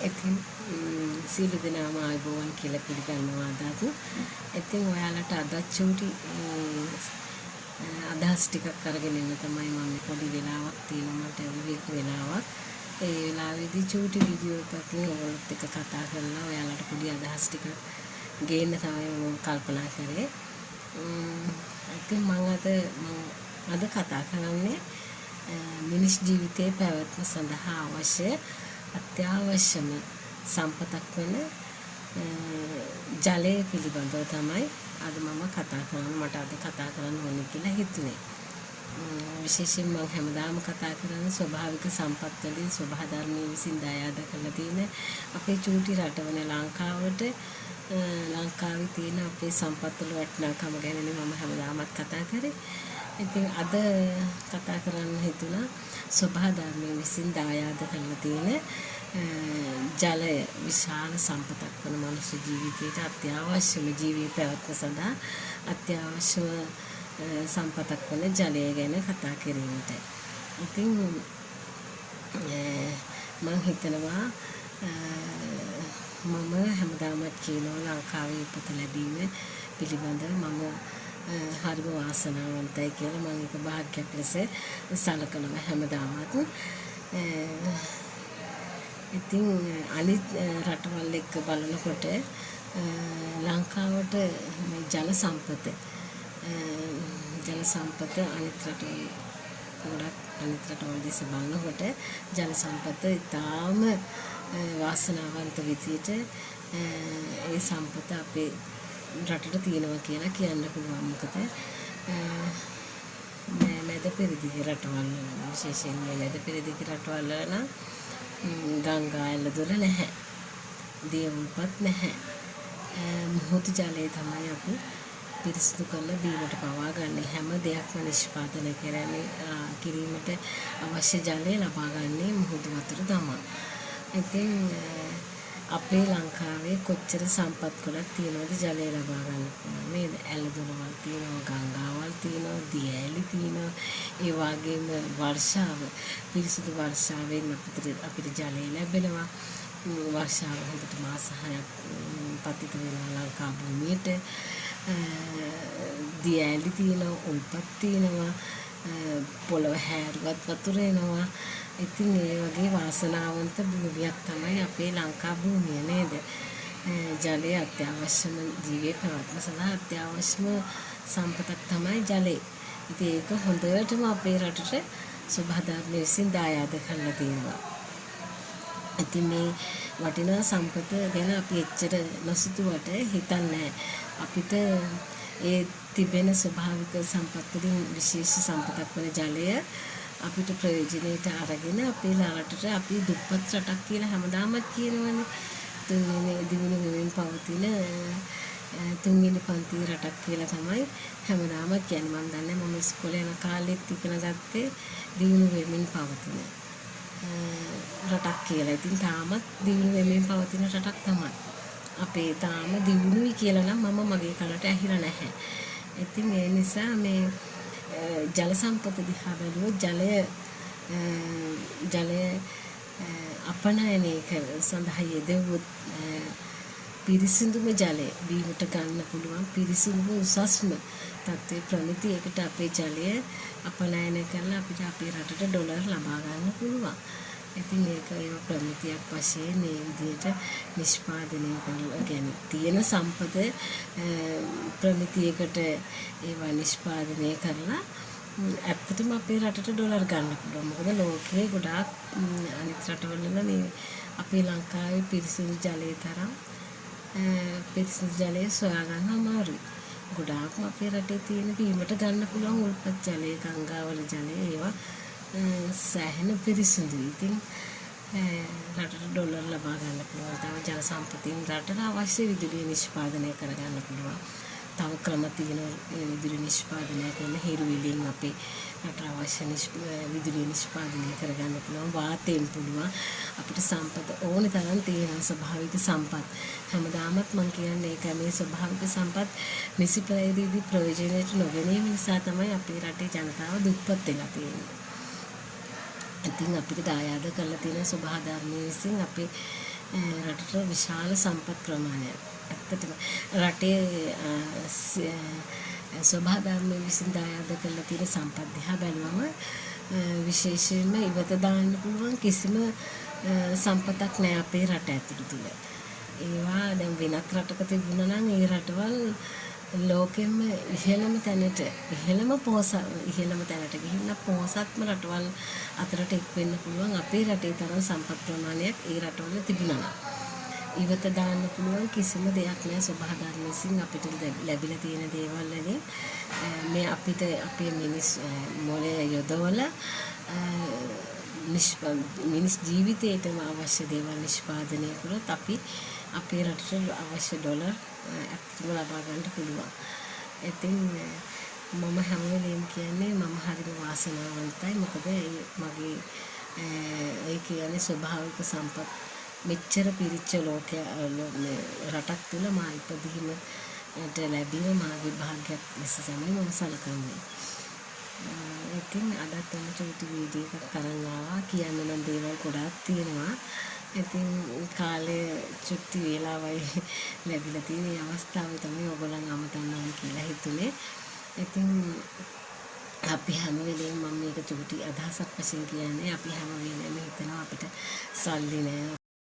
ඉතින් සියලු දෙනාම ආයුබෝවන් කියලා පිළිගන්නවා අදත්. ඉතින් ඔයාලට අද චූටි අදහස් ටිකක් අරගෙන එන්න තමයි මම පොඩි වෙලාවක් තියෙනවා මට විවේක වෙලාවක්. ඒ වෙලාවේදී චූටි වීඩියෝ එකක් ඔයගොල්ලොත් එක්ක කතා කරලා ඔයාලට පොඩි අදහස් ටික ගේන්න තමයි මම කල්පනා කරේ. ඉතින් මම අද කතා කරන්නේ මිනිස් ජීවිතයේ පැවැත්ම සඳහා අවශ්‍ය අත්‍යවශ්‍යම සම්පතක් වෙන ජලය පිළිබඳව තමයි අද මම කතා කරන්නේ. මට අද කතා කරන්න ඕනේ කියලා හිතුනේ. විශේෂයෙන් මම හැමදාම කතා කරන්නේ ස්වභාවික සම්පත් වලින් ස්වභාව ධර්මයේ විසින් දායාද කරලා තියෙන අපේ චූටි රටවන ලංකාවේ තියෙන අපේ සම්පත් වල වටිනාකම ගැන මම හැමදාමත් කතා කරේ. ඉතින් අද කතා කරන්න හිතුණා ස්වභාව ධර්මයේ විසින් දායාද කරලා තියෙන ජලය විශාල සම්පතක් වන මනුෂ්‍ය ජීවිතයට අත්‍යවශ්‍යම ජීවී පැවැත්ම සඳහා අත්‍යවශ්‍යම සම්පතක් වන ජලය ගැන කතා කිරීමට. ඉතින් මම හිතනවා මම හැමදාමත් කියනවා ලංකාවේ උපත ලැබීම පිළිබඳව මම හරිම වාසනාවන්තයි කියලා මම ඒක භාග්‍යයක් ලෙස සලකනවා හැමදාමත්. ඉතින් අනිත් රටවල් එක්ක බලනකොට ලංකාවට මේ ජල සම්පත අනිත් රටවල් දිස බලනකොට ජල සම්පත ඉතාම වාසනාවන්ත විදියට ඒ සම්පත අපේ රටට තියෙනවා කියලා කියන්න පුළුවන්. මොකද මැද පෙරදිග රටවල් විශේෂයෙන් මැද පෙරදිග රටවල් වල නම් ගංගා ඇල්ලදොල නැහැ, දිය උල්පත් නැහැ. මුහුදු ජලය තමයි අපි පිරිසිදු කරලා බීමට පවා ගන්න. හැම දෙයක්ම නිෂ්පාදනය කිරීමට අවශ්‍ය ජලය ලබා ගන්නේ මුහුදු වතුර තමයි. ඉතින් අපේ ලංකාවේ කොච්චර සම්පත් ගොඩක් තියෙනවද ජලය ලබා ගන්න පුළුවන් නේද? ඇල්ලදොලවල් තියෙනවා, ගංගාවල් තියෙනවා, දිය ඇලි තියෙනවා. ඒ වගේම වර්ෂාව, පිරිසිදු වර්ෂාවෙන් අපිට ජලය ලැබෙනවා. වර්ෂාව හොඳට මාස 6ක් පතිත වෙනවා ලංකා භූමියට. දිය ඇලි තියෙනවා, උල්පත් තියෙනවා, පොළව හැරුවත් වතුර එනවා. ඉතින් ඒ වගේ වාසනාවන්ත භූමියක් තමයි අපේ ලංකා භූමිය නේද? ජලය අත්‍යවශ්‍යම ජීවී පැවැත්ම සඳහා අත්‍යවශ්‍යම සම්පතක් තමයි ජලය. ඉතින් ඒක හොඳටම අපේ රටට ස්වභාව ධර්ම විසින් දායාද කරලා තියෙනවා. ඉතින් මේ වටිනා සම්පත ගැන අපි එච්චර නොසිතුවට හිතන්නේ අපිට ඒ තිබෙන ස්වභාවික සම්පත් වලින් විශේෂ සම්පතක් වන ජලය අපිට ප්‍රයෝජනෙට අරගෙන අපේ රටට අපි දුප්පත් රටක් කියලා හැමදාම කියනවනේ. දිනුන වෙමින් පවතින තුන්වෙනි පන්ති රටක් කියලා තමයි හැමදාම කියන්නේ. මම දන්නේ මම ඉස්කෝලේ යන කාලෙත් ඉගෙන ගත්තේ දිනුන වෙමින් පවතින රටක් කියලා. ඉතින් තාමත් දිනුන වෙමින් පවතින රටක් තමයි. අපේ තාම දිනුනුයි කියලා නම් මම මගේ කනට ඇහිලා නැහැ. ඉතින් ඒ නිසා මේ ජල සම්පත දිහා බැලුවොත් ජලය අපනයනය සඳහා යෙදුවොත් පිරිසිදුම ජලය බීමට ගන්න පුළුවන් පිරිසිදුම උසස්ම තත්ත්වයේ ප්‍රමිතියකට අපේ ජලය අපනයනය කරලා අපිට අපේ රටට ඩොලර් ලබා ගන්න පුළුවන්. ඉතින් ඒක ඒ ප්‍රමිතියක් වශයෙන් මේ විදිහට නිෂ්පාදනය කරලා කියන්නේ තියෙන සම්පත ප්‍රමිතියකට ඒවා නිෂ්පාදනය කරලා ඇත්තටම අපේ රටට ඩොලර් ගන්න පුළුවන්. මොකද ලෝකයේ ගොඩාක් අනිත් රටවල මේ අපේ ලංකාවේ පිරිසිදු ජලයේ තරම් පිරිසිදු ජලය සොයා ගන්න අමාරුයි. ගොඩාක්ම අපේ රටේ තියෙන බීමට ගන්න පුළුවන් උල්පත් ජලය, ගංගාවල ජලය ඒවා සෑහෙන පිරිසිදුයි. ඉතින් රටට ඩොලර් ලබා ගන්න පුළුවන්. තව ජල සම්පතින් රටට අවශ්‍ය විදුලිය නිෂ්පාදනය කරගන්න පුළුවන්. තව ක්‍රම තියෙනවා විදුලි නිෂ්පාදනය කරන හිරු විලින් අපේ රටට අවශ්‍ය විදුලිය නිෂ්පාදනය කරගන්න පුළුවන්. වාතයෙන් පුළුවන් අපිට සම්පත ඕනේ තරම් තියෙන ස්වභාවික සම්පත්. හැමදාමත් මම කියන්නේ ඒක මේ ස්වභාවික සම්පත් නිසි පරිදි ප්‍රයෝජනයට නොගැනීම නිසා තමයි අපේ රටේ ජනතාව දුප්පත් වෙලා තියෙන්නේ. ඉතින් අපිට දායාද කරලා තියෙන ස්වභාව ධර්මයේ විසින් අපේ රටට විශාල සම්පත් ප්‍රමාණයක්. ඇත්තටම රටේ ස්වභාව ධර්මයේ විසින් දායාද කරලා තියෙන සම්පත් දිහා බැලුවම විශේෂයෙන්ම ඉවත දාන්න පුළුවන් කිසිම සම්පතක් නැහැ අපේ රට ඇතුළත තුල. ඒවා දැන් වෙනත් රටක තිබුණා නම් ඒ රටවල් ලෝකෙම ඉහළම තැනට ගිහින් පොහොසත්ම රටවල් අතරට එක් වෙන්න පුළුවන් අපේ රටේ තරම් සම්පත් ප්‍රමාණයක් ඒ රටවල තිබුණා. ඉවත දාන්න පුළුවන් කිසිම දෙයක් නැහැ ස්වභාව ධර්ම විසින් අපිට ලැබිලා තියෙන දේවල් වලින් මේ අපිට අපේ මොලේ යොදවලා මිනිස් ජීවිතේටම අවශ්‍ය දේවල් නිෂ්පාදනය කරොත් අපි අපේ රටට අවශ්‍ය ඩොලර් ඇත්තටම ලබා ගන්න පුළුවන්. ඉතින් මම හැම වෙලේම කියන්නේ මම හරිම වාසනාවන්තයි. මොකද මගේ ඒ කියන්නේ ස්වභාවික සම්පත් මෙච්චර පිරිච්ච රටක් තුල මා ඉපදීමට ලැබීම මාගේ භාග්‍යයක් ලෙස තමයි මම සලකන්නේ. ඉතින් අදත් මම චුටි වීඩියෝ එකක් කරන් ආවා. කියන්න නම් දේවල් ගොඩාක් තියෙනවා. ඉතින් කාලේ චුටි වේලාවයි ලැබිලා තියෙන මේ අවස්ථාවේ තමයි ඔයගොල්ලන් අමතන්න ඕන කියලා හිතුනේ. ඉතින් අපි හැම වෙලේම මම මේක චුටි අදහසක් වශයෙන් කියන්නේ අපි හැම වෙලේම හිතනවා අපිට සල්ලි නෑ